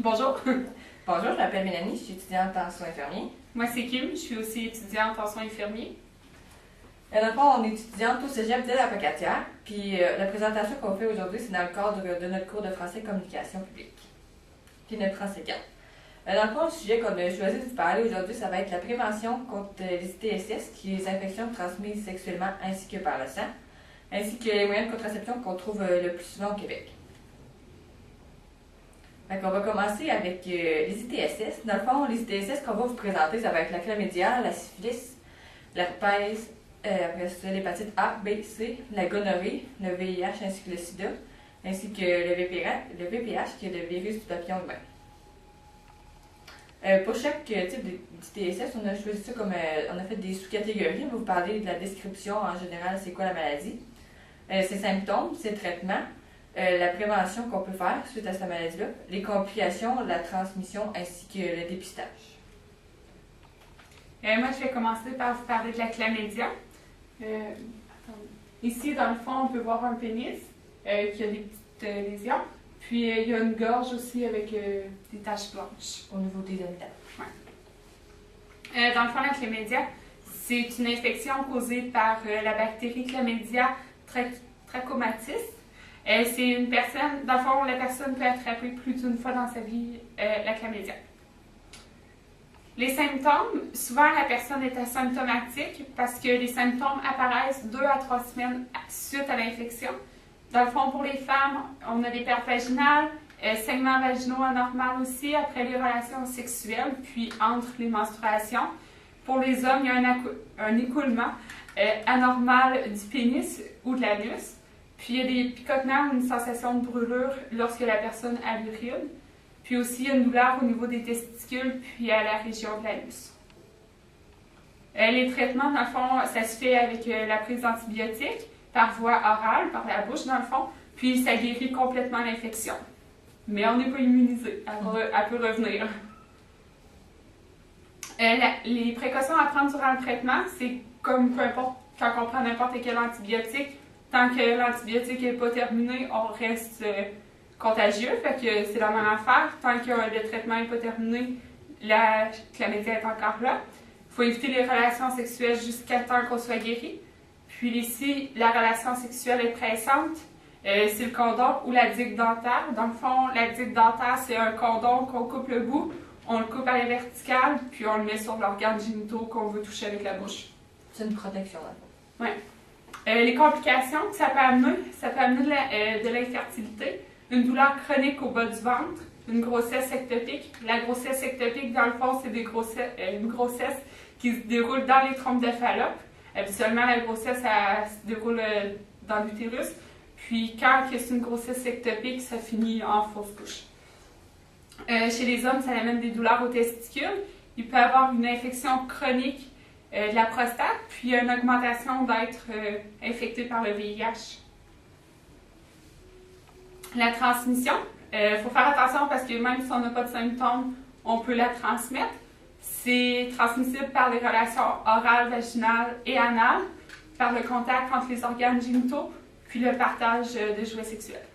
Bonjour, Bonjour, je m'appelle Mélanie, je suis étudiante en soins infirmiers. moi c'est Kim, je suis aussi étudiante en soins infirmiers. Dans le fond, on est étudiante au cégep de la Pocatière, puis la présentation qu'on fait aujourd'hui, c'est dans le cadre de notre cours de français communication publique, puis notre français 4. Dans le fond, le sujet qu'on a choisi de parler aujourd'hui, ça va être la prévention contre les ITSS, qui est les infections transmises sexuellement ainsi que par le sang, ainsi que les moyens de contraception qu'on trouve le plus souvent au Québec. Donc, on va commencer avec les ITSS. Dans le fond, les ITSS qu'on va vous présenter, ça va être la chlamydia, la syphilis, l'herpès, après ça, l'hépatite A, B, C, la gonorrhée, le VIH ainsi que le sida, ainsi que le VPH qui est le virus du papillon humain. Pour chaque type d'ITSS, on a choisi ça comme on a fait des sous-catégories. On va vous parler de la description en général, c'est quoi la maladie, ses symptômes, ses traitements, la prévention qu'on peut faire suite à cette maladie-là, les complications, la transmission ainsi que le dépistage. Moi je vais commencer par vous parler de la chlamydia. Ici dans le fond on peut voir un pénis qui a des petites lésions. Puis il y a une gorge aussi avec des taches blanches. Au niveau des habitants. Ouais. Dans le fond, la chlamydia, c'est une infection causée par la bactérie Chlamydia trachomatis. C'est une personne, dans le fond, la personne peut attraper plus d'une fois dans sa vie la chlamydia. Les symptômes, souvent la personne est asymptomatique parce que les symptômes apparaissent 2 à 3 semaines suite à l'infection. Dans le fond, pour les femmes, on a des pertes vaginales, saignements vaginaux anormaux aussi après les relations sexuelles, puis entre les menstruations. Pour les hommes, il y a un écoulement anormal du pénis ou de l'anus. Puis il y a des picotements ou une sensation de brûlure lorsque la personne a l'urine. Puis aussi, il y a une douleur au niveau des testicules, puis à la région de l'anus. Les traitements, dans le fond, ça se fait avec la prise d'antibiotiques, par voie orale, par la bouche dans le fond, puis ça guérit complètement l'infection. Mais on n'est pas immunisé, elle peut revenir. Les précautions à prendre durant le traitement, c'est comme peu importe quand on prend n'importe quel antibiotique, tant que l'antibiotique n'est pas terminé, on reste contagieux, fait que c'est la même affaire. Tant que le traitement n'est pas terminé, la chlamydia est encore là. Il faut éviter les relations sexuelles jusqu'à temps qu'on soit guéri. Puis ici, la relation sexuelle est pressante, c'est le condom ou la digue dentaire. Dans le fond, la digue dentaire, c'est un condom qu'on coupe le bout, on le coupe à la verticale, puis on le met sur l'organe génitaux qu'on veut toucher avec la bouche. C'est une protection là. Oui. Les complications que ça peut amener de l'infertilité, une douleur chronique au bas du ventre, une grossesse ectopique. La grossesse ectopique, dans le fond, c'est une grossesse qui se déroule dans les trompes de Fallope. Habituellement, la grossesse, elle se déroule dans l'utérus. Puis, quand c'est une grossesse ectopique, ça finit en fausse couche. Chez les hommes, ça amène des douleurs aux testicules. Il peut y avoir une infection chronique de la prostate, puis une augmentation d'être infecté par le VIH. La transmission, il faut faire attention parce que même si on n'a pas de symptômes, on peut la transmettre. C'est transmissible par les relations orales, vaginales et anales, par le contact entre les organes génitaux, puis le partage de jouets sexuels.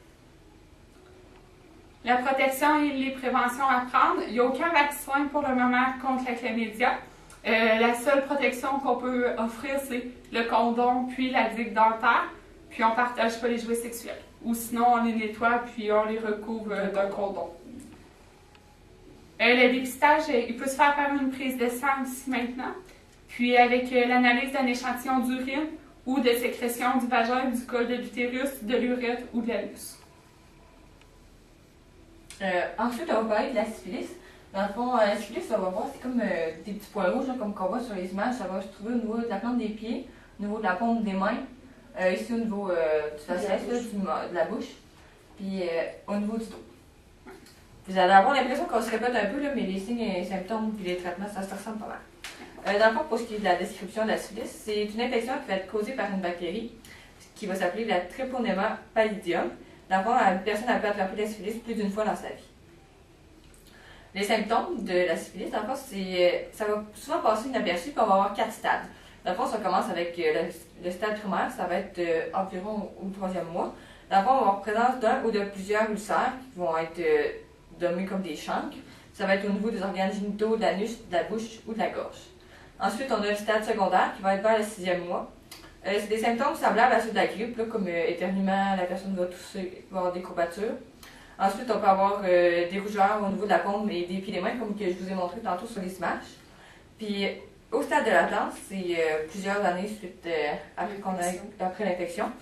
La protection et les préventions à prendre, il n'y a aucun vaccin pour le moment contre la chlamydia. La seule protection qu'on peut offrir, c'est le condom puis la digue dentaire, puis on ne partage pas les jouets sexuels. Ou sinon, on les nettoie puis on les recouvre d'un condom. Le dépistage, il peut se faire par une prise de sang aussi maintenant, puis avec l'analyse d'un échantillon d'urine ou de sécrétion du vagin, du col de l'utérus, de l'urètre ou de l'anus. Ensuite, on va parler de la syphilis. Dans le fond, la syphilis, on va voir, c'est comme des petits points rouges, là, comme qu'on voit sur les images. Ça va se trouver au niveau de la plante des pieds, au niveau de la paume des mains, ici au niveau du faciès, de la bouche, puis au niveau du dos. Vous allez avoir l'impression qu'on se répète un peu, là, mais les signes et symptômes et les traitements, ça se ressemble pas mal. Dans le fond, pour ce qui est de la description de la syphilis, c'est une infection qui va être causée par une bactérie qui va s'appeler la Treponema pallidum. Dans le fond, une personne a pu attraper la syphilis plus d'une fois dans sa vie. Les symptômes de la syphilis, dans le fond, ça va souvent passer inaperçu, puis on va avoir 4 stades. Dans le fond, ça commence avec le stade primaire, ça va être environ au 3e mois. Dans le fond, on va avoir présence d'un ou de plusieurs ulcères qui vont être nommés comme des chancres. Ça va être au niveau des organes génitaux, de l'anus, de la bouche ou de la gorge. Ensuite, on a le stade secondaire qui va être vers le 6e mois. C'est des symptômes semblables à ceux de la grippe, là, comme éternuement, la personne va tousser, va avoir des courbatures. Ensuite, on peut avoir des rougeurs au niveau de la paume et des pieds et des mains, comme que je vous ai montré tantôt sur les images. Puis, au stade de latence, c'est plusieurs années suite après l'infection,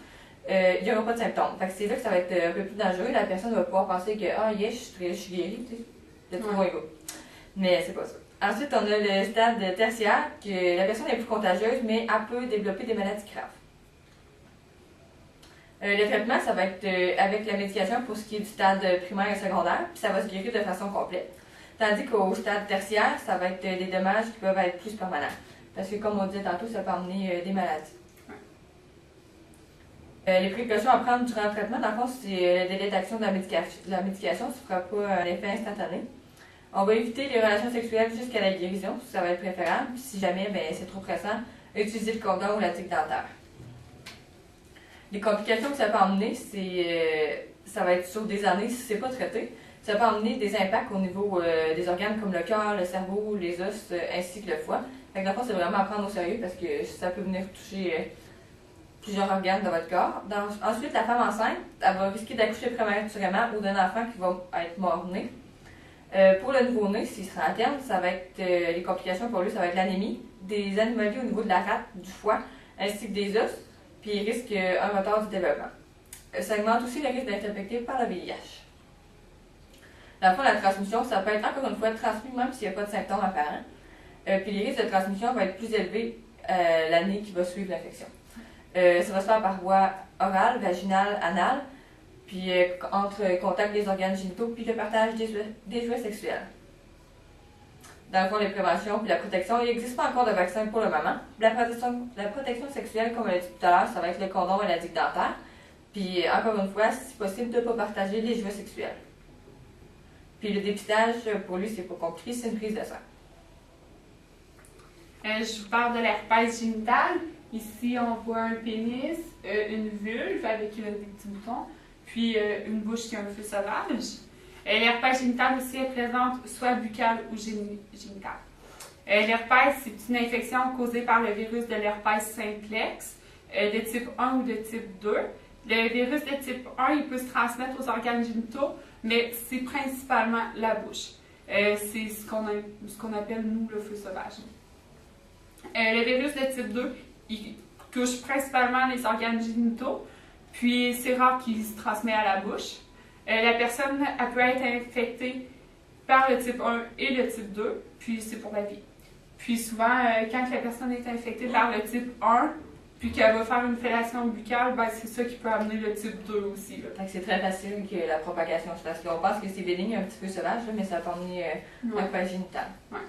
il n'y aura pas de symptômes. Fait que c'est là que ça va être un peu plus dangereux. La personne va pouvoir penser que « Ah, yes, je suis guérie, tu sais, c'est tout moins beau. » Mais c'est pas ça. Ensuite, on a le stade tertiaire, que la personne est plus contagieuse, mais elle peut développer des maladies graves. Le traitement, ça va être avec la médication pour ce qui est du stade primaire et secondaire, puis ça va se guérir de façon complète. Tandis qu'au stade tertiaire, ça va être des dommages qui peuvent être plus permanents. Parce que, comme on disait tantôt, ça peut amener des maladies. Les précautions à prendre durant le traitement, dans le fond, c'est le délai d'action de la médication, ça ne fera pas un effet instantané. On va éviter les relations sexuelles jusqu'à la guérison, ça va être préférable. Puis si jamais c'est trop pressant, utiliser le condom ou la tique dentaire. Les complications que ça peut emmener, ça va être sur des années si ce n'est pas traité. Ça peut emmener des impacts au niveau des organes comme le cœur, le cerveau, les os, ainsi que le foie. Fait que dans le fond, c'est vraiment à prendre au sérieux parce que ça peut venir toucher plusieurs organes de votre corps. Ensuite, la femme enceinte, elle va risquer d'accoucher prématurément ou d'un enfant qui va être mort-né. Pour le nouveau-né, s'il sera à terme, ça va être les complications pour lui, ça va être l'anémie, des anomalies au niveau de la rate, du foie, ainsi que des os, puis il risque un retard du développement. Ça augmente aussi le risque d'être infecté par le VIH. Dans le fond, la transmission, ça peut être encore une fois transmis même s'il n'y a pas de symptômes apparents. Puis les risques de transmission vont être plus élevés l'année qui va suivre l'infection. Ça va se faire par voie orale, vaginale, anale, puis entre contact des organes génitaux, puis le partage des jouets sexuels. Dans le fond, les préventions puis la protection, il n'existe pas encore de vaccin pour le moment. La protection sexuelle, comme on l'a dit tout à l'heure, ça va être le condom et la digue dentaire. Puis, encore une fois, si possible, de ne pas partager les jouets sexuels. Puis le dépistage, pour lui, c'est pas compliqué, c'est une prise de sang. Je vous parle de l'herpès génital. Ici, on voit un pénis, une vulve avec des petits boutons, puis une bouche qui a un feu sauvage. L'herpès génital aussi est présente soit buccale ou génitale. L'herpès, c'est une infection causée par le virus de l'herpès simplex de type 1 ou de type 2. Le virus de type 1, il peut se transmettre aux organes génitaux, mais c'est principalement la bouche. C'est ce qu'on appelle, nous, le feu sauvage. Le virus de type 2, il touche principalement les organes génitaux, puis c'est rare qu'il se transmet à la bouche. La personne elle peut être infectée par le type 1 et le type 2, puis c'est pour la vie. Puis souvent, quand la personne est infectée par le type 1, puis qu'elle va faire une fellation buccale, ben c'est ça qui peut amener le type 2 aussi. C'est très facile que la propagation se fasse. On pense que c'est bénin, un petit peu sauvage, là, mais ça peut amener l'herpès génital. Ouais.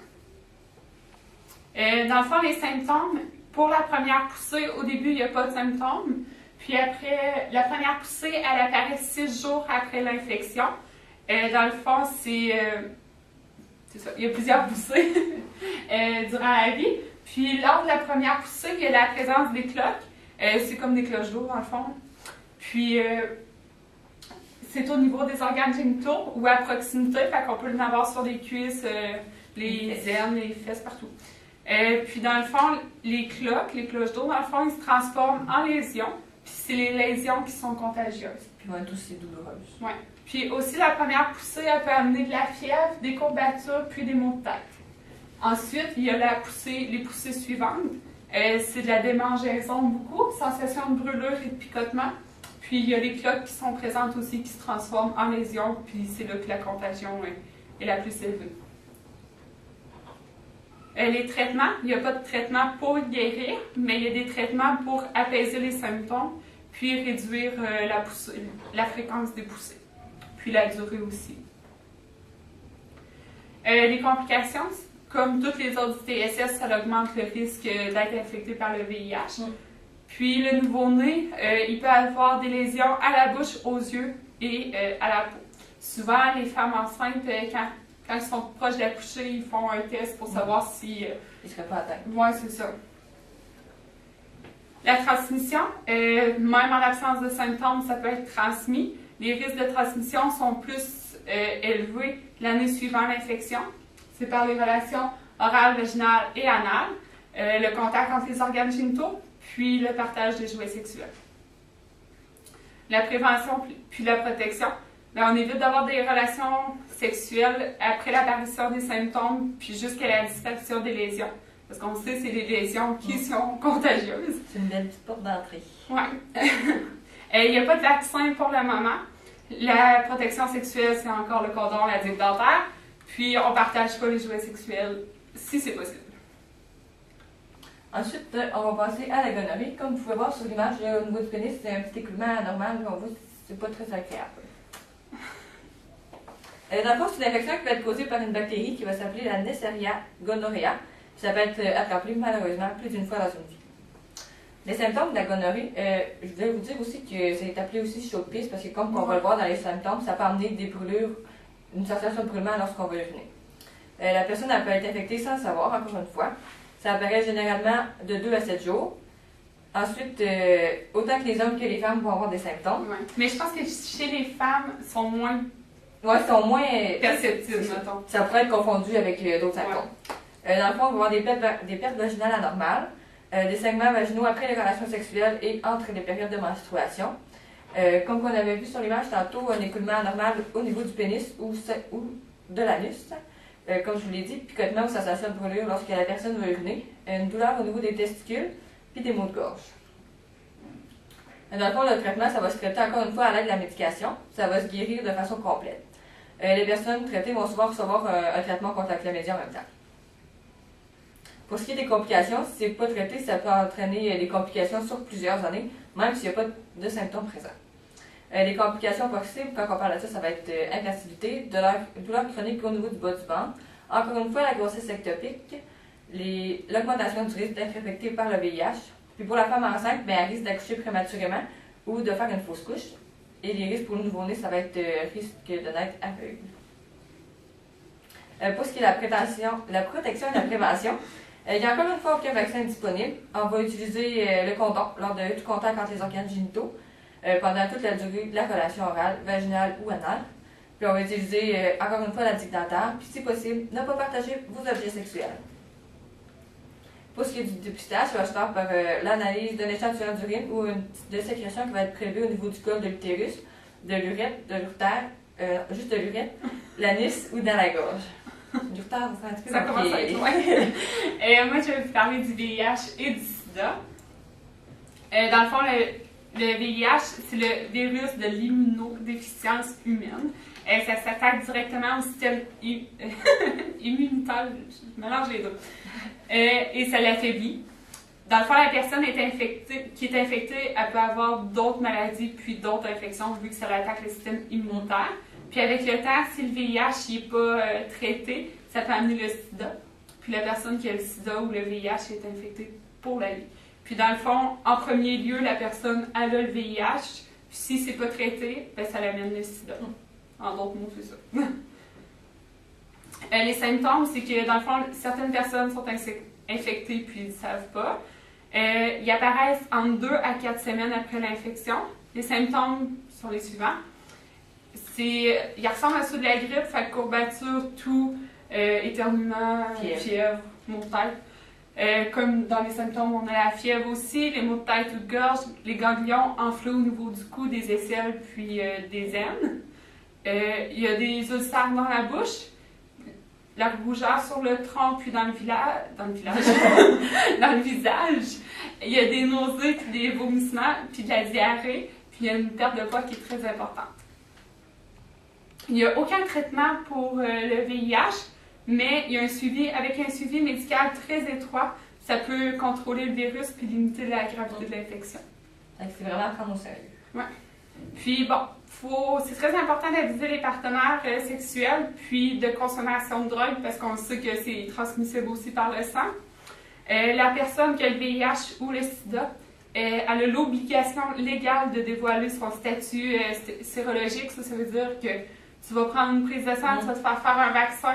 Dans le fond, les symptômes, pour la première poussée, au début, il n'y a pas de symptômes. Puis après, la première poussée, elle apparaît 6 jours après l'infection. Dans le fond, c'est ça, il y a plusieurs poussées durant la vie. Puis lors de la première poussée, il y a la présence des cloques. C'est comme des cloches d'eau, dans le fond. Puis c'est au niveau des organes génitaux ou à proximité, fait qu'on peut en avoir sur les cuisses, les aines, les fesses, partout. Puis dans le fond, les cloches d'eau, dans le fond, ils se transforment en lésions. Puis c'est les lésions qui sont contagieuses. Puis vont être aussi douloureuses. Oui. Puis aussi, la première poussée, elle peut amener de la fièvre, des courbatures, puis des maux de tête. Ensuite, il y a les poussées suivantes. C'est de la démangeaison beaucoup, sensation de brûlure et de picotement. Puis il y a les cloques qui sont présentes aussi, qui se transforment en lésions, puis c'est là que la contagion est la plus élevée. Les traitements, il n'y a pas de traitement pour guérir, mais il y a des traitements pour apaiser les symptômes, puis réduire la fréquence des poussées, puis la durée aussi. Les complications, comme toutes les autres TSS, ça augmente le risque d'être infecté par le VIH. Puis le nouveau-né, il peut avoir des lésions à la bouche, aux yeux et à la peau. Souvent, les femmes enceintes, quand ils sont proches d'accoucher, ils font un test pour savoir si... ils ne seraient pas atteints. Oui, c'est ça. La transmission, même en l'absence de symptômes, ça peut être transmis. Les risques de transmission sont plus élevés l'année suivant l'infection. C'est par les relations orales, vaginales et anales, le contact entre les organes génitaux, puis le partage de jouets sexuels. La prévention puis la protection. Bien, on évite d'avoir des relations sexuelles après l'apparition des symptômes puis jusqu'à la disparition des lésions. Parce qu'on sait que c'est les lésions qui sont contagieuses. C'est une belle petite porte d'entrée. Oui. Il n'y a pas de vaccin pour le moment. La protection sexuelle, c'est encore le condom, la dip dentaire. Puis, on ne partage pas les jouets sexuels si c'est possible. Ensuite, on va passer à la gonorrhée. Comme vous pouvez voir sur l'image, au niveau du pénis, c'est un petit écoulement anormal. On voit que c'est pas très agréable. Dans le fond, c'est une infection qui va être causée par une bactérie qui va s'appeler la Neisseria gonorrhea. Ça va être attrapé malheureusement plus d'une fois dans une vie. Les symptômes de la gonorrhée, je voulais vous dire aussi que c'est appelé aussi chaude pisse parce que comme on va le voir dans les symptômes, ça peut amener des brûlures, une sensation de brûlement lorsqu'on va uriner. La personne elle peut être infectée sans le savoir, encore une fois. Ça apparaît généralement de 2 à 7 jours. Ensuite, autant que les hommes que les femmes vont avoir des symptômes. Ouais. Mais je pense que chez les femmes, ils sont moins perceptibles, mettons. Ça pourrait être confondu avec d'autres symptômes. Dans le fond, on va avoir des pertes vaginales anormales, des saignements vaginaux après les relations sexuelles et entre les périodes de menstruation. Comme on avait vu sur l'image tantôt, un écoulement anormal au niveau du pénis ou de l'anus. Comme je vous l'ai dit, picotement ou sensation de brûlure lorsque la personne va uriner, une douleur au niveau des testicules, puis des maux de gorge. Dans le fond, le traitement, ça va se traiter encore une fois à l'aide de la médication. Ça va se guérir de façon complète. Les personnes traitées vont souvent recevoir un traitement contre la chlamydia en même temps. Pour ce qui est des complications, si ce n'est pas traité, ça peut entraîner des complications sur plusieurs années, même s'il n'y a pas de symptômes présents. Les complications possibles, quand on parle de ça, ça va être infertilité, douleur chronique au niveau du bas du ventre, encore une fois la grossesse ectopique, l'augmentation du risque d'être infecté par le VIH. Puis pour la femme enceinte, elle risque d'accoucher prématurément ou de faire une fausse couche. Et les risques pour le nouveau-né, ça va être risque de naître aveugle. Pour ce qui est de la protection et la prévention, il n'y a encore une fois aucun vaccin disponible. On va utiliser le condom lors de tout contact entre les organes génitaux pendant toute la durée de la relation orale, vaginale ou anale. Puis on va utiliser encore une fois la digue dentaire. Puis si possible, ne pas partager vos objets sexuels. Pour ce qui est du dépistage, ça va se faire par l'analyse d'un échantillon d'urine ou de sécrétion qui va être prélevée au niveau du col de l'utérus, de l'urètre, de l'urtère, juste de l'urètre, l'anis ou dans la gorge. L'urtère, vous un petit peu ça commence à être loin. Moi, je vais vous parler du VIH et du SIDA. Dans le fond, le VIH, c'est le virus de l'immunodéficience humaine. Ça s'attaque directement au système immunitaire, je mélange les deux, et ça l'affaiblit. Dans le fond, la personne qui est infectée, elle peut avoir d'autres maladies puis d'autres infections vu que ça attaque le système immunitaire. Puis avec le temps, si le VIH n'est pas traité, ça peut amener le sida. Puis la personne qui a le sida ou le VIH est infectée pour la vie. Puis dans le fond, en premier lieu, la personne a le VIH. Puis si c'est pas traité, ben ça l'amène le sida. En d'autres mots, c'est ça. Les symptômes, c'est que dans le fond, certaines personnes sont infectées puis ils ne savent pas. Ils apparaissent en 2 à 4 semaines après l'infection. Les symptômes sont les suivants. Ils ressemblent à ceux de la grippe, fait courbature, toux, éternuement, fièvre, maux de tête. Comme dans les symptômes, on a la fièvre aussi, les maux de tête ou de gorge, les ganglions enflés au niveau du cou, des aisselles puis des aines. Il y a des ulcères dans la bouche, la rougeur sur le tronc puis dans le visage. Il y a des nausées puis des vomissements puis de la diarrhée puis il y a une perte de poids qui est très importante. Il n'y a aucun traitement pour le VIH, mais il y a un suivi médical très étroit. Ça peut contrôler le virus puis limiter la gravité de l'infection. C'est vraiment à prendre au sérieux. Ouais. Puis bon, c'est très important d'aviser les partenaires sexuels puis de consommation de drogue parce qu'on sait que c'est transmissible aussi par le sang. La personne qui a le VIH ou le sida, elle a l'obligation légale de dévoiler son statut sérologique. Ça veut dire que tu vas prendre une prise de sang, tu vas te faire un vaccin,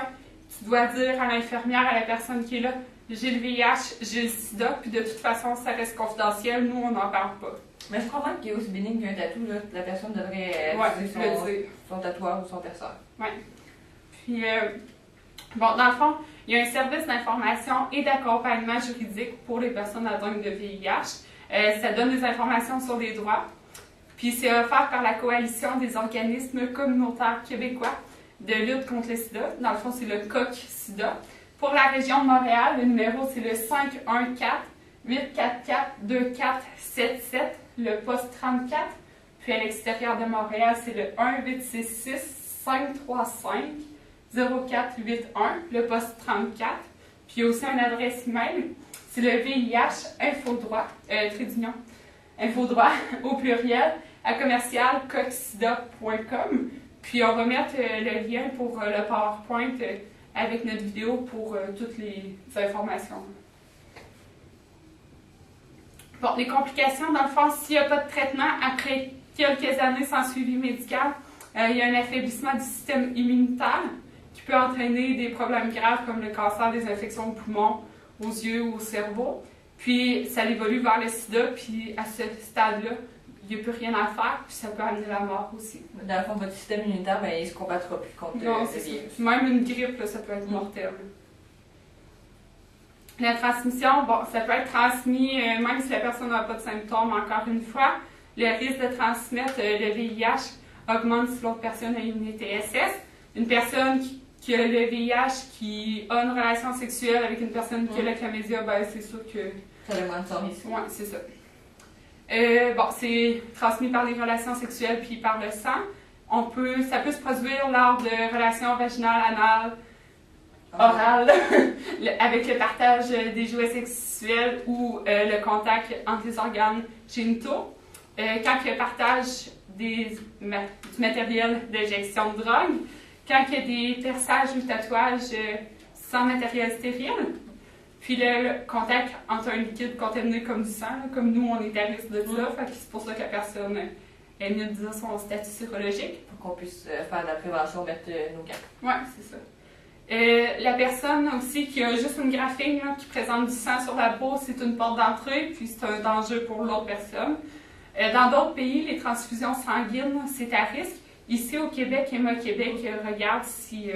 tu dois dire à l'infirmière, à la personne qui est là, j'ai le VIH, j'ai le sida, puis de toute façon, ça reste confidentiel, nous, on n'en parle pas. Mais je crois même qu'il est aussi bénigne qu'un tatou, là, la personne devrait utiliser son tatouage ou son perceur. Oui. Puis, bon, dans le fond, il y a un service d'information et d'accompagnement juridique pour les personnes atteintes de VIH. Ça donne des informations sur les droits. Puis, c'est offert par la Coalition des organismes communautaires québécois de lutte contre le sida. Dans le fond, c'est le COQ-SIDA. Pour la région de Montréal, le numéro, c'est le 514-844-2477, le poste 34. Puis, à l'extérieur de Montréal, c'est le 1-866-535-0481, le poste 34. Puis, il y a aussi une adresse email, c'est le VIH Infodroit, Infodroit au pluriel, à commercial-coxsida.com. Puis on va mettre le lien pour le PowerPoint avec notre vidéo pour toutes les informations. Bon, les complications, dans le fond, s'il n'y a pas de traitement, après quelques années sans suivi médical, il y a un affaiblissement du système immunitaire qui peut entraîner des problèmes graves comme le cancer, des infections aux poumons, aux yeux ou au cerveau. Puis ça évolue vers le sida, puis à ce stade-là, il n'y a plus rien à faire, puis ça peut amener la mort aussi. Dans le fond, votre système immunitaire, ben, il ne se combattra plus contre le virus. Même une grippe, là, ça peut être mortel. La transmission, bon, ça peut être transmis même si la personne n'a pas de symptômes, encore une fois. Le risque de transmettre le VIH augmente si l'autre personne a une TSS. Une personne qui a le VIH, qui a une relation sexuelle avec une personne qui a la chlamydia, ben, c'est sûr que... Ça augmente son risque. Oui, c'est ça. Bon, c'est transmis par les relations sexuelles puis par le sang. Ça peut se produire lors de relations vaginales, anales, orales, avec le partage des jouets sexuels ou le contact entre les organes génitaux. Quand il y a partage du matériel d'injection de drogue, quand il y a des perçages ou tatouages sans matériel stérile, puis le contact entre un liquide contaminé comme du sang, là, comme nous, on est à risque de ça, c'est pour ça que la personne est mieux de dire son statut sérologique. Pour qu'on puisse faire de la prévention, mettre nos gants. Oui, c'est ça. La personne aussi qui a juste une graphine là, qui présente du sang sur la peau, c'est une porte d'entrée, puis c'est un danger pour l'autre personne. Dans d'autres pays, les transfusions sanguines, c'est à risque. Ici, au Québec, Emma Québec regarde si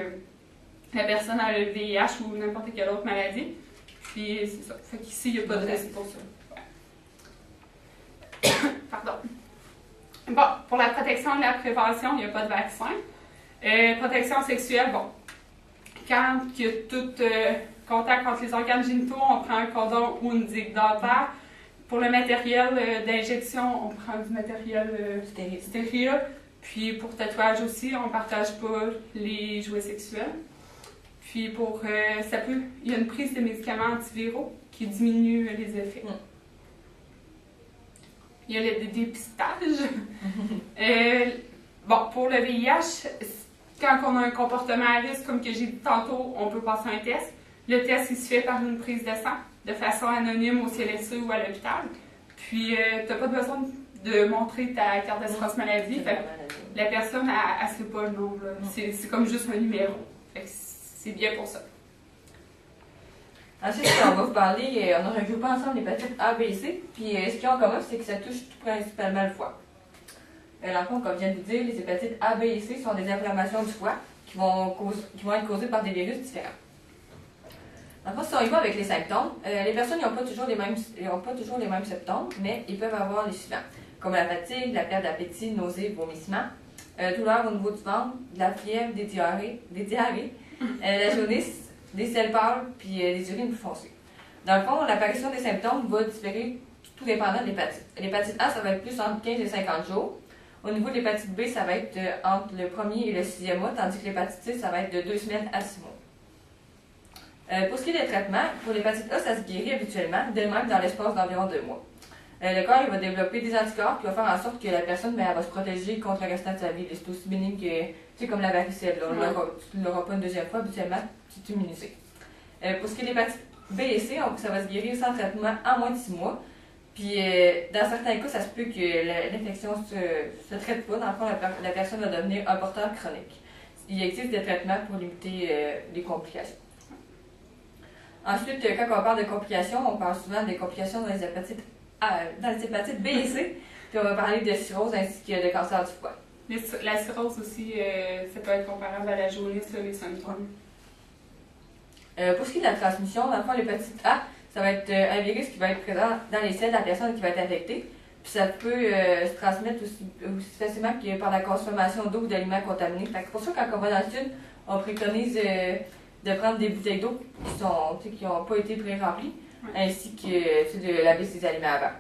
la personne a le VIH ou n'importe quelle autre maladie. Puis c'est ça. Fait qu'ici, il n'y a pas de risque pour ça. Ouais. Pardon. Bon, pour la protection de la prévention, il n'y a pas de vaccin. Protection sexuelle, bon. Quand il y a tout contact entre les organes génitaux, on prend un condom ou une digue dentaire. Pour le matériel d'injection, on prend du matériel stérile. Puis pour tatouage aussi, on ne partage pas les jouets sexuels. Puis il y a une prise de médicaments antiviraux qui diminue les effets. Il y a le dépistage. Bon, pour le VIH, quand on a un comportement à risque, comme que j'ai dit tantôt, on peut passer un test. Le test, il se fait par une prise de sang, de façon anonyme au CLSC ou à l'hôpital. Puis, tu n'as pas besoin de montrer ta carte d'assurance maladie. La personne, elle ne sait pas le nom. C'est comme juste un numéro. Fait que c'est bien pour ça. Ensuite, on va vous parler, on a regroupé ensemble l'hépatite A, B et C. Puis, ce qu'ils ont en commun, c'est que ça touche tout principalement le foie. Dans le fond, comme je viens de vous dire, les hépatites A, B et C sont des inflammations du foie qui vont être causées par des virus différents. En fait, si on y va avec les symptômes, les personnes n'ont pas toujours les mêmes symptômes, mais ils peuvent avoir les suivants, comme la fatigue, la perte d'appétit, nausées, vomissements, douleur au niveau du ventre, de la fièvre, des diarrhées, la jaunisse, des selles pâles, puis des urines plus foncées. Dans le fond, l'apparition des symptômes va différer tout dépendant de l'hépatite. L'hépatite A, ça va être plus entre 15 et 50 jours. Au niveau de l'hépatite B, ça va être entre le 1er et le 6e mois, tandis que l'hépatite C, ça va être de 2 semaines à 6 mois. Pour ce qui est des traitements, pour l'hépatite A, ça se guérit habituellement, d'elle-même dans l'espace d'environ 2 mois. Le corps il va développer des anticorps qui vont faire en sorte que la personne elle va se protéger contre le restant de sa vie. C'est aussi bénigne que, tu sais, comme la varicelle. Tu ne l'auras pas une deuxième fois, habituellement, tu es immunisé. Pour ce qui est de l'hépatite B et C, ça va se guérir sans traitement en moins de 6 mois. Puis, dans certains cas, ça se peut que l'infection se traite pas. Dans le fond, la personne va devenir un porteur chronique. Il existe des traitements pour limiter les complications. Ensuite, quand on parle de complications, on parle souvent des complications dans les hépatites B et C. Puis on va parler de cirrhose ainsi que de cancer du foie. La cirrhose aussi, ça peut être comparable à la jaunisse, là, les symptômes. Pour ce qui est de la transmission, dans le fond, l'hépatite A, ça va être un virus qui va être présent dans les selles de la personne qui va être infectée. Puis ça peut se transmettre aussi facilement que par la consommation d'eau ou d'aliments contaminés. Fait que pour ça, quand on va dans le sud, on préconise de prendre des bouteilles d'eau qui n'ont pas été pré-remplies, ainsi que de laver ses aliments avant.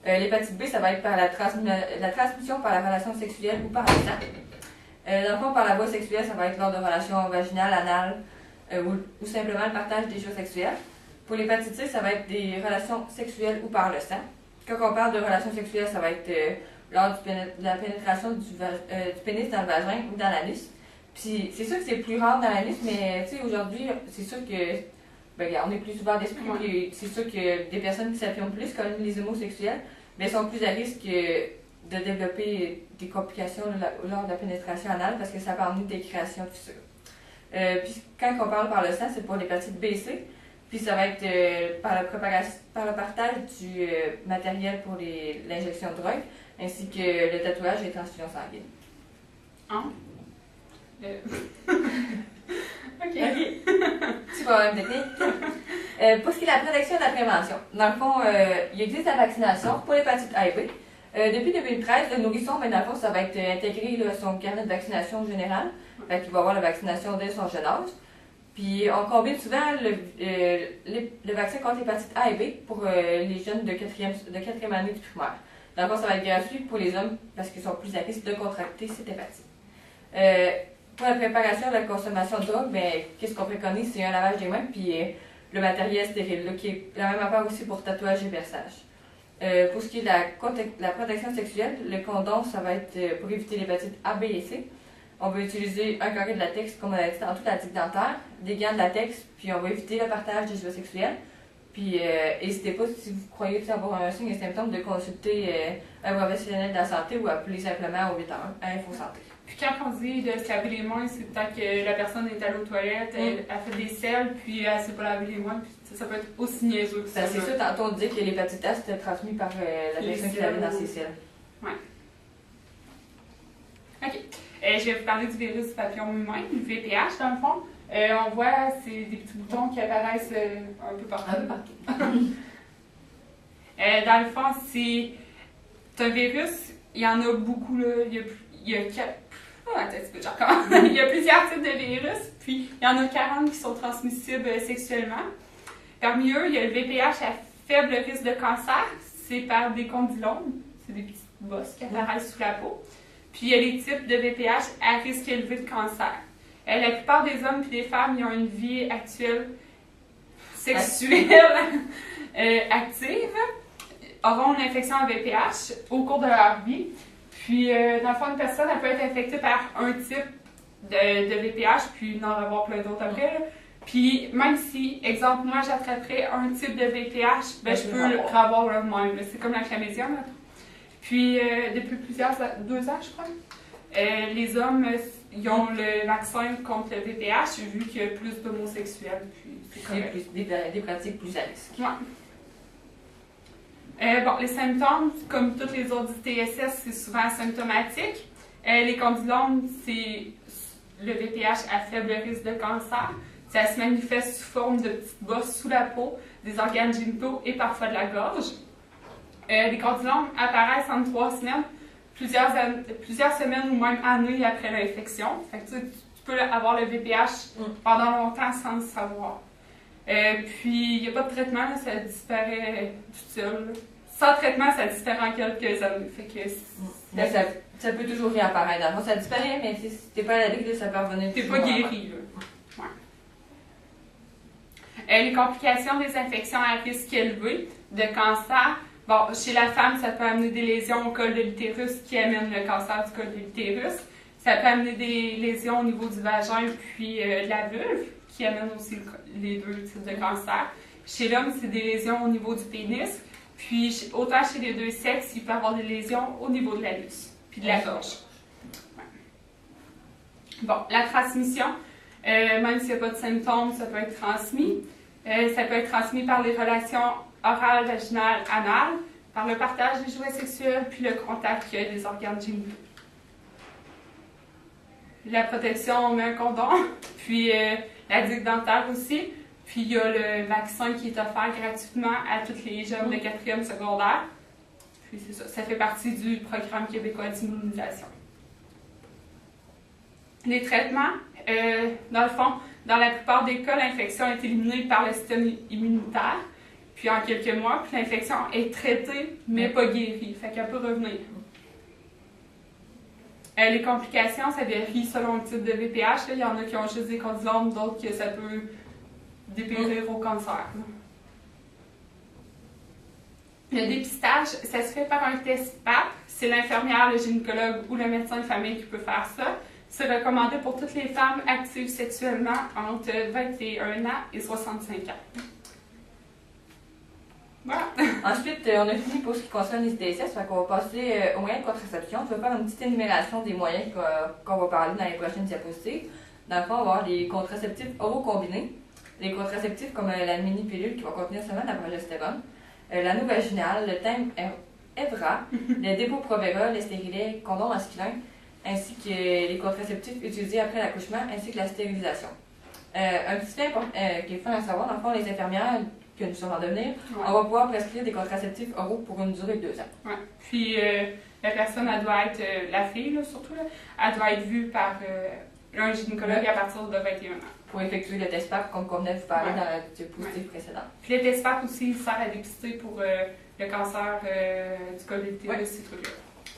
L'hépatite B, ça va être par la transmission par la relation sexuelle ou par le sang. Dans le fond, par la voie sexuelle, ça va être lors de relations vaginales, anales ou simplement le partage des choses sexuelles. Pour l'hépatite C, ça va être des relations sexuelles ou par le sang. Quand on parle de relations sexuelles, ça va être lors de la pénétration du pénis dans le vagin ou dans l'anus. Puis c'est sûr que c'est plus rare dans l'anus, mais aujourd'hui, c'est sûr que on est plus ouvert d'esprit. Puis c'est sûr que des personnes qui s'affirment plus, comme les homosexuels, sont plus à risque de développer des complications lors de la pénétration anale parce que ça peut amener des créations de fissures. Puis quand on parle par le sang, c'est pour l'hépatite B et C. Puis ça va être par le partage du matériel pour l'injection de drogue, ainsi que le tatouage et les transfusions sanguines. OK. Petit problème technique. Pour ce qui est de la protection et de la prévention, dans le fond, il existe la vaccination pour l'hépatite A et B. Depuis 2013, le nourrisson, dans le fond, ça va être intégré à son carnet de vaccination générale. Fait qu'il va avoir la vaccination dès son jeune âge. Puis on combine souvent le vaccin contre l'hépatite A et B pour les jeunes de quatrième année du primaire. Dans le fond, ça va être gratuit pour les hommes parce qu'ils sont plus à risque de contracter cette hépatite. Pour la préparation de la consommation de drogue, qu'est-ce qu'on préconise? C'est un lavage des mains puis le matériel stérile, là, qui est la même affaire aussi pour tatouage et perçage. Pour ce qui est de la protection sexuelle, le condom, ça va être pour éviter l'hépatite A, B et C. On va utiliser un carré de latex, comme on a dit tantôt, la tique dentaire, des gants de latex, puis on va éviter le partage des jouets sexuels. Puis n'hésitez pas, si vous croyez avoir un signe et symptôme, de consulter un professionnel de la santé ou appeler simplement au 811 à InfoSanté. Puis quand on dit de se laver les mains, c'est peut-être que la personne est allée aux toilettes, elle a fait des selles, puis elle ne s'est pas lavé les mains, puis ça peut être aussi niaiseux que ça. C'est ça, tantôt on dit que l'hépatite A c'était transmis par la personne qui l'avait dans ses selles. Ouais. OK. Je vais vous parler du virus du papillon humain, le VPH dans le fond. On voit, c'est des petits boutons qui apparaissent un peu partout. Dans le fond, c'est un virus, il y en a beaucoup, là. Il y a plusieurs types de virus, puis il y en a 40 qui sont transmissibles sexuellement. Parmi eux, il y a le VPH à faible risque de cancer, c'est par des condylomes, c'est des petites bosses qui apparaissent sous la peau. Puis il y a les types de VPH à risque élevé de cancer. La plupart des hommes et des femmes qui ont une vie actuelle sexuelle active auront une infection à VPH au cours de leur vie. Puis, dans le fond, une personne elle peut être infectée par un type de VPH, puis n'en avoir plein d'autres après. Là. Puis, même si, exemple, moi j'attraperais un type de VPH, je peux le avoir le même. C'est comme la chlamydia. Là. Puis, depuis 2 ans, je crois, les hommes ils ont le vaccin contre le VPH, vu qu'il y a plus d'homosexuels. Puis, c'est des pratiques plus à risque. Ouais. Les symptômes, comme tous les autres TSS, c'est souvent asymptomatique. Les condylomes, c'est le VPH à faible risque de cancer. Ça se manifeste sous forme de petites bosses sous la peau, des organes génitaux et parfois de la gorge. Les condylomes apparaissent en 3 semaines, plusieurs semaines ou même années après l'infection. Fait que tu peux avoir le VPH pendant longtemps sans le savoir. Puis, il n'y a pas de traitement, là, ça disparaît tout seul. Là. Sans traitement, ça disparaît en quelques années. Fait que mais ça peut toujours réapparaître. Dans le fond, ça disparaît, mais si t'es pas allergique, ça peut revenir. T'es pas guéri, là. Ouais. Les complications des infections à risque élevé de cancer. Bon, chez la femme, ça peut amener des lésions au col de l'utérus qui amènent le cancer du col de l'utérus. Ça peut amener des lésions au niveau du vagin puis de la vulve, qui amènent aussi les 2 types de cancer. Chez l'homme, c'est des lésions au niveau du pénis. Puis, autant chez les 2 sexes, il peut y avoir des lésions au niveau de l'anus, puis de la gorge. Ouais. Bon, la transmission, même s'il n'y a pas de symptômes, ça peut être transmis. Ça peut être transmis par les relations orales, vaginales, anales, par le partage des jouets sexuels puis le contact des organes génitaux. La protection, on met un condom, puis la digue dentaire aussi. Puis il y a le vaccin qui est offert gratuitement à tous les jeunes de 4e secondaire. Puis c'est ça, ça fait partie du programme québécois d'immunisation. Les traitements, dans le fond, dans la plupart des cas, l'infection est éliminée par le système immunitaire. Puis en quelques mois, puis l'infection est traitée, mais pas guérie. Fait qu'elle peut revenir. Les complications, ça varie selon le type de VPH. Là. Il y en a qui ont juste des condylomes, d'autres que ça peut dépérir au cancer. Le dépistage, ça se fait par un test PAP. C'est l'infirmière, le gynécologue ou le médecin de famille qui peut faire ça. C'est recommandé pour toutes les femmes actives sexuellement entre 21 ans et 65 ans. Voilà. Ensuite, on a fini pour ce qui concerne les ITSS, fait qu'on va passer aux moyens de contraception. Je vais faire une petite énumération des moyens qu'on va parler dans les prochaines diapositives. Dans le fond, on va avoir les contraceptifs oraux combinés, les contraceptifs comme la mini-pilule qui va contenir seulement de la progestérone, l'anneau vaginal, le thème Evra, le Depo-Provera, le stérilet, condom masculin, ainsi que les contraceptifs utilisés après l'accouchement, ainsi que la stérilisation. Un petit fait qui est fun à savoir, dans le fond, les infirmières que nous sommes en devenir, on va pouvoir prescrire des contraceptifs oraux pour une durée de 2 ans. Ouais. Puis la personne, elle doit être, la fille là, surtout, là, elle doit être vue par un gynécologue à partir de 21 ans. Pour effectuer le test PAP, comme on venait de vous parler dans la diapositive précédente. Puis le test PAP aussi, il sert à dépister pour le cancer du col de l'utérus, ces trucs-là.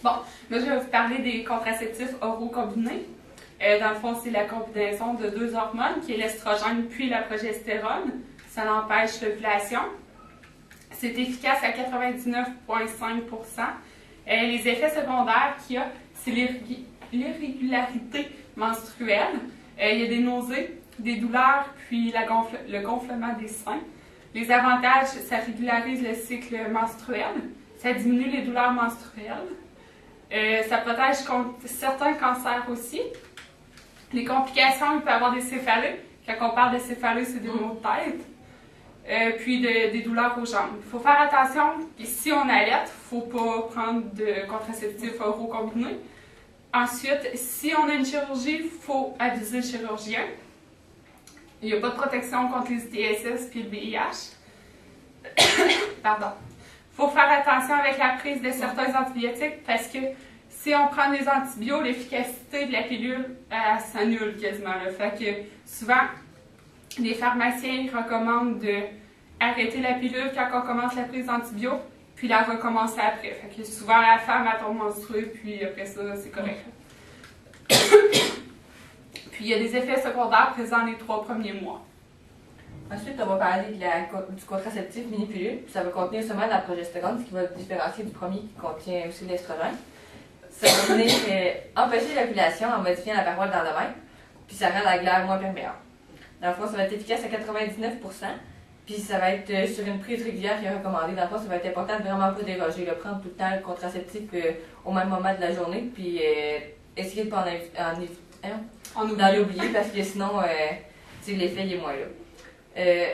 Bon, là, je vais vous parler des contraceptifs oraux combinés. Dans le fond, c'est la combinaison de 2 hormones, qui est l'estrogène puis la progestérone. Ça empêche l'ovulation. C'est efficace à 99,5%. Les effets secondaires qu'il y a, c'est l'irrégularité menstruelle. Il y a des nausées, des douleurs, puis le gonflement des seins. Les avantages, ça régularise le cycle menstruel, ça diminue les douleurs menstruelles, ça protège contre certains cancers aussi. Les complications, il peut y avoir des céphalées. Quand on parle de céphalées, c'est des maux de tête. Puis des douleurs aux jambes. Il faut faire attention, si on allaite, il ne faut pas prendre de contraceptifs oraux combinés. Ensuite, si on a une chirurgie, il faut aviser le chirurgien. Il n'y a pas de protection contre les ITSS et le VIH. Pardon. Il faut faire attention avec la prise de certains antibiotiques parce que si on prend des antibiotiques, l'efficacité de la pilule s'annule quasiment. Là. Fait que souvent, les pharmaciens recommandent d'arrêter la pilule quand on commence la prise d'antibiotiques, puis la recommencer après. Fait que souvent, la femme elle tombe menstruée, puis après ça, c'est correct. Puis il y a des effets secondaires présents les 3 premiers mois. Ensuite, on va parler du contraceptif mini-pilule. Ça va contenir seulement de la progestérone, ce qui va le différencier du premier qui contient aussi de l'estrogène. Ça va venir empêcher l'ovulation en modifiant la paroi de l'endomètre, puis ça rend la glaire moins perméable. Dans le fond, ça va être efficace à 99%, puis ça va être sur une prise régulière qui est recommandée. Dans le fond, ça va être important de vraiment pas déroger, de prendre tout le temps le contraceptif au même moment de la journée, puis essayer de ne pas en l'oublier parce que sinon, l'effet est moins là.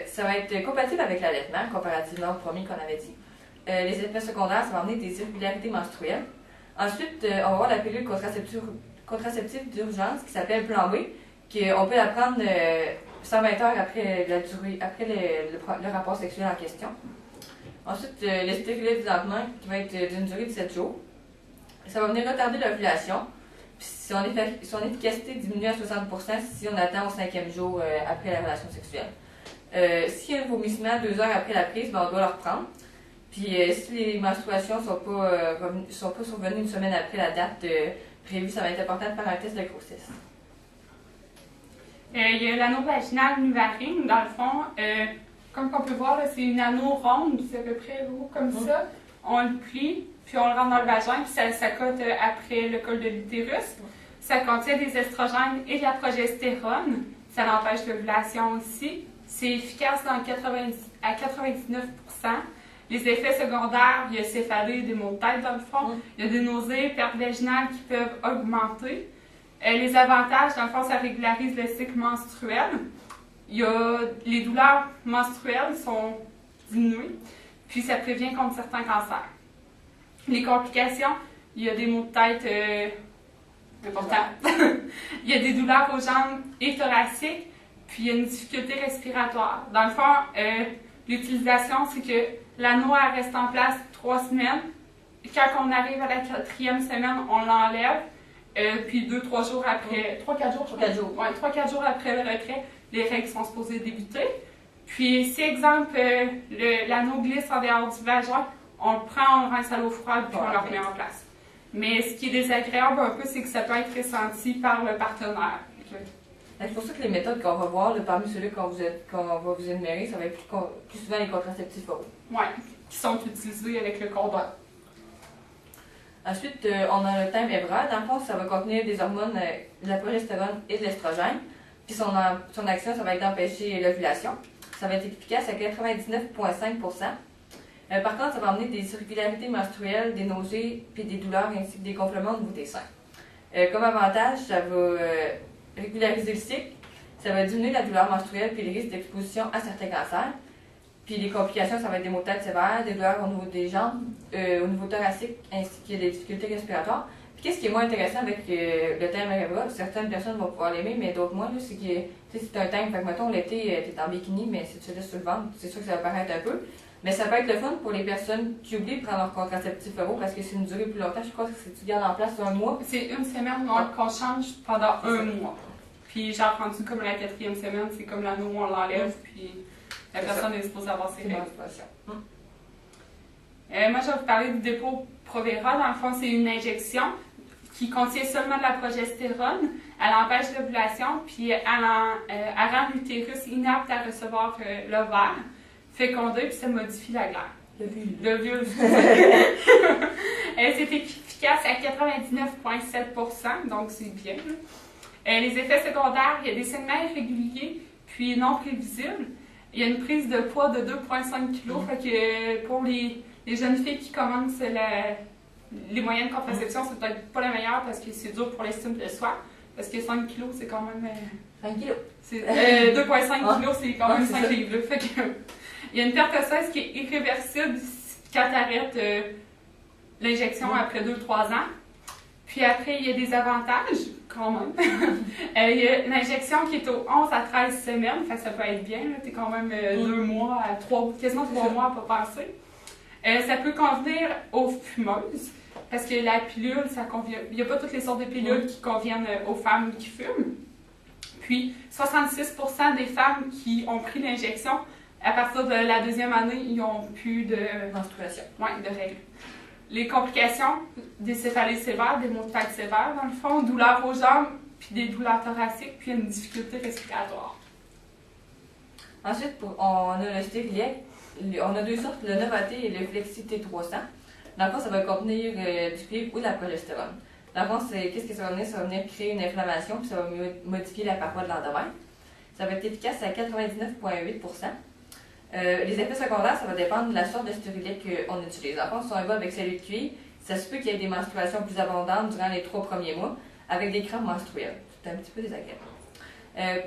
Ça va être compatible avec l'allaitement, comparativement au premier qu'on avait dit. Les effets secondaires, ça va amener des irrégularités menstruelles. Ensuite, on va voir la pilule contraceptive d'urgence qui s'appelle Plan B, qu'on peut la prendre 120 heures après le rapport sexuel en question. Ensuite, le stérilet du lendemain qui va être d'une durée de 7 jours. Ça va venir retarder l'ovulation. Son efficacité diminue à 60% si on attend au 5e jour après la relation sexuelle. S'il y a un vomissement 2 heures après la prise, on doit le reprendre. Puis si les menstruations ne sont pas survenues une semaine après la date prévue, ça va être important de faire un test de grossesse. Il y a l'anneau vaginal Nuvaring, dans le fond. Comme on peut voir, c'est une anneau ronde, c'est à peu près gros comme ça. On le plie, puis on le rentre dans le vagin, puis ça s'accote après le col de l'utérus. Ça contient des estrogènes et de la progestérone. Ça empêche l'ovulation aussi. C'est efficace à 99%. Les effets secondaires, il y a céphalée, des maux de tête dans le fond. Il y a des nausées, pertes vaginales qui peuvent augmenter. Les avantages, dans le fond, ça régularise le cycle menstruel. Les douleurs menstruelles sont diminuées. Puis ça prévient contre certains cancers. Les complications, il y a des maux de tête importants. Il y a des douleurs aux jambes et thoraciques, puis il y a une difficulté respiratoire. Dans le fond, l'utilisation, c'est que l'anneau elle reste en place 3 semaines. Quand on arrive à la 4e semaine, on l'enlève. Puis 2-3 jours après, 3-4 jours, 4 jours. Ouais, 3-4 jours après le retrait, les règles sont supposées débuter. Puis si, exemple, l'anneau glisse en dehors du vagin, on le prend, on le rince à l'eau froide, puis on le remet en place. Mais ce qui est désagréable un peu, c'est que ça peut être ressenti par le partenaire. C'est pour ça que les méthodes qu'on va voir, parmi ceux-là qu'on va vous énumérer, ça va être plus souvent les contraceptifs oraux. Oui, qui sont utilisés avec le condom. Ensuite, on a le Thymebra. Dans le fond, ça va contenir des hormones, de la progestérone et de l'estrogène. Puis son action, ça va être d'empêcher l'ovulation. Ça va être efficace à 99,5%. Par contre, ça va amener des irrégularités menstruelles, des nausées, puis des douleurs ainsi que des gonflements au niveau des seins. Comme avantage, ça va régulariser le cycle, ça va diminuer la douleur menstruelle puis les risques d'exposition à certains cancers. Puis les complications, ça va être des maux de tête sévères, des douleurs au niveau des jambes, au niveau thoracique, ainsi que des difficultés respiratoires. Puis qu'est-ce qui est moins intéressant avec le Thymebra, certaines personnes vont pouvoir l'aimer, mais d'autres moins, c'est que c'est un thème, fait que mettons l'été, tu es en bikini, mais si tu te laisses sur le ventre, c'est sûr que ça va paraître un peu. Mais ça peut être le fun pour les personnes qui oublient de prendre leur contraceptif oraux parce que c'est une durée plus longtemps. Je crois que si tu gardes en place 1 mois. C'est 1 semaine qu'on change pendant 1 mois. Puis j'ai entendu comme la 4e semaine, c'est comme l'anneau où on l'enlève, puis la personne est supposée avoir ses règles. Moi, je vais vous parler du dépôt Provera. Dans le fond, c'est une injection qui contient seulement de la progestérone. Elle empêche l'ovulation, puis elle rend l'utérus inapte à recevoir l'ovaire, fécondé, puis ça modifie la glaire. Le vulve. C'est efficace à 99,7%, donc c'est bien. Les effets secondaires, il y a des saignements irréguliers, puis non prévisibles. Il y a une prise de poids de 2,5 kg, fait que pour les jeunes filles qui commencent les moyens de contraception, c'est peut-être pas la meilleure parce que c'est dur pour l'estime de soi. Parce que 5 kg, c'est quand même. 5 kg. 2,5 kg, c'est quand même 5 livres. Fait que, il y a une perte osseuse qui est irréversible quand tu arrêtes l'injection après 2-3 ans. Puis après, il y a des avantages, quand même. Il y a l'injection qui est aux 11 à 13 semaines, fait que ça peut être bien. Tu es quand même 2 mois à 3, quasiment 3 mois à pas passer. Ça peut convenir aux fumeuses, parce que la pilule, ça convient. Il n'y a pas toutes les sortes de pilules qui conviennent aux femmes qui fument. Puis, 66% des femmes qui ont pris l'injection, à partir de la 2e année, ils n'ont plus de menstruation. Oui, de règles. Les complications, des céphalées sévères, des maux de tête sévères, dans le fond, douleurs aux jambes, puis des douleurs thoraciques, puis une difficulté respiratoire. Ensuite, on a le stérilet. On a 2 sortes, le Novaté et le Flexi T300. Dans le fond, ça va contenir du cuivre ou de la progestérone. Dans le fond, qu'est-ce que ça va venir? Ça va venir créer une inflammation, puis ça va modifier la paroi de l'endomètre. Ça va être efficace à 99,8%. Les effets secondaires, ça va dépendre de la sorte de stérilet qu'on utilise. En fait, si on va avec celui de cuivre, ça se peut qu'il y ait des menstruations plus abondantes durant les 3 premiers mois, avec des crampes menstruelles. C'est un petit peu désagréable.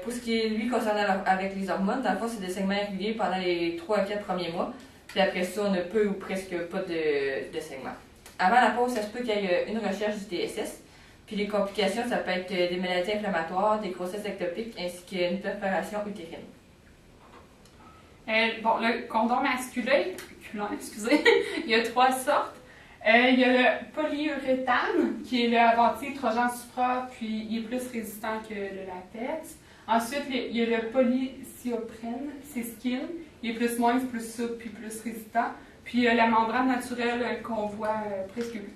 Pour ce qui est, lui, concernant avec les hormones, dans le fond, c'est des saignements réguliers pendant les 3 à 4 premiers mois. Puis après ça, on a peu ou presque pas de saignements. Avant la pause, ça se peut qu'il y ait une recherche du TSS. Puis les complications, ça peut être des maladies inflammatoires, des grossesses ectopiques, ainsi qu'une perforation utérine. Le condom masculin, excusez, il y a 3 sortes. Il y a le polyuréthane, qui est le Avanti-Trojan Supra, puis il est plus résistant que le latex. Ensuite, il y a le polycyoprène, c'est skin, il est plus moins, plus souple, puis plus résistant. Puis il y a la membrane naturelle qu'on voit presque vite.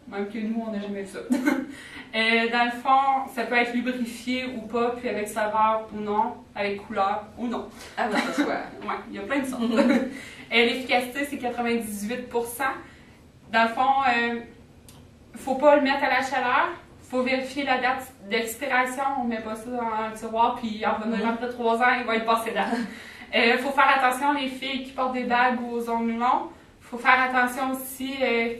Même que nous, on n'a jamais vu ça. Dans le fond, ça peut être lubrifié ou pas, puis avec saveur ou non, avec couleur ou non. Ah oui, c'est quoi? Oui, il y a plein de sortes. L'efficacité, c'est 98%. Dans le fond, il ne faut pas le mettre à la chaleur. Il faut vérifier la date d'expiration. On ne met pas ça dans un tiroir, puis en revenant après 3 ans, il va être passé date. Il faut faire attention les filles qui portent des bagues ou aux ongles longs. Il faut faire attention aussi,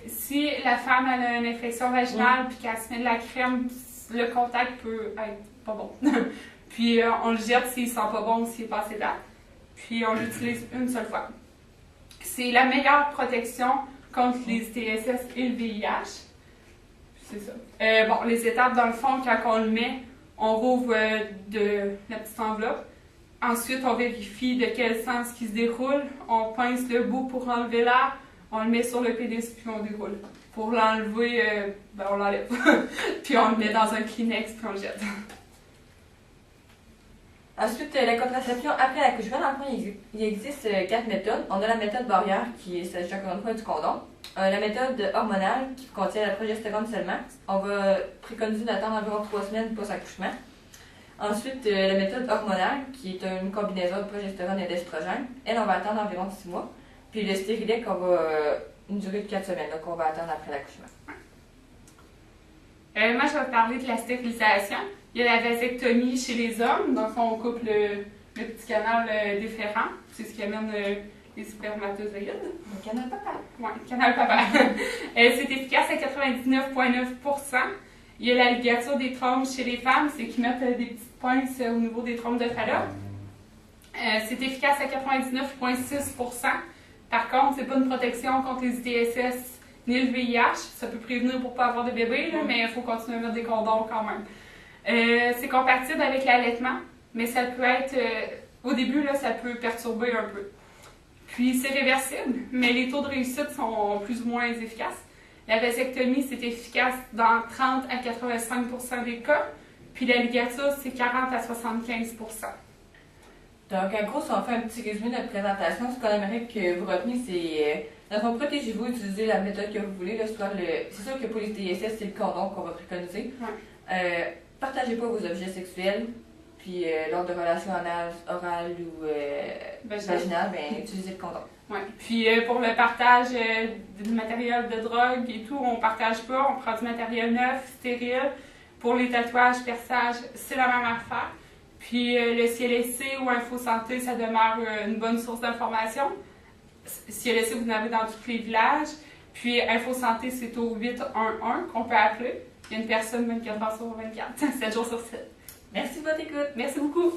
si la femme a une infection vaginale puis qu'elle se met de la crème, le contact peut être pas bon. Puis on le jette s'il sent pas bon ou s'il est passé date. Puis on l'utilise une seule fois. C'est la meilleure protection contre les ITSS et le VIH. C'est ça. Bon, les étapes, dans le fond, quand on le met, on rouvre de la petite enveloppe. Ensuite, on vérifie de quel sens il se déroule. On pince le bout pour enlever l'air. On le met sur le pénis, puis on déroule. Pour l'enlever, on l'enlève. Puis on le met dans un Kleenex, puis on le jette. Ensuite, la contraception après l'accouchement, dans le fond, il existe 4 méthodes. On a la méthode barrière, qui s'agit encore une fois du condom. La méthode hormonale, qui contient la progestérone seulement. On va préconiser d'attendre environ 3 semaines post-accouchement. Ensuite, la méthode hormonale, qui est une combinaison de progestérone et d'estrogène. Elle, on va attendre environ 6 mois. Puis le stérilet, on va une durée de 4 semaines, donc on va attendre après l'accouchement. Moi, je vais parler de la stérilisation. Il y a la vasectomie chez les hommes. Dans le fond, on coupe le petit canal déférent. C'est ce qui amène les spermatozoïdes. Le canal papa. Oui, le canal papa. C'est efficace à 99,9%. Il y a la ligature des trompes chez les femmes, c'est qu'ils mettent des petites pinces au niveau des trompes de Fallope. C'est efficace à 99,6%. Par contre, c'est pas une protection contre les ITSS ni le VIH. Ça peut prévenir pour ne pas avoir de bébé, là, mais il faut continuer à mettre des condoms quand même. C'est compatible avec l'allaitement, mais ça peut être... au début, là, ça peut perturber un peu. Puis, c'est réversible, mais les taux de réussite sont plus ou moins efficaces. La vasectomie, c'est efficace dans 30 à 85% des cas, puis la ligature, c'est 40 à 75%. Donc, en gros, si on fait un petit résumé de notre présentation, ce qu'on aimerait que vous reteniez, c'est dans le fond, protégez-vous, utilisez la méthode que vous voulez. C'est sûr que pour les ITSS, c'est le condom qu'on va préconiser. Ouais. Partagez pas vos objets sexuels, puis lors de relations orales ou vaginales, utilisez le condom. Ouais. Puis pour le partage du matériel de drogue et tout, on partage pas, on prend du matériel neuf, stérile. Pour les tatouages, perçages, c'est la même affaire. Puis le CLSC ou Info Santé, ça demeure une bonne source d'information. CLSC, vous en avez dans tous les villages. Puis Info Santé, c'est au 811 qu'on peut appeler. Il y a une personne 24 heures sur 24, 7 jours sur 7. Merci de votre écoute. Merci beaucoup.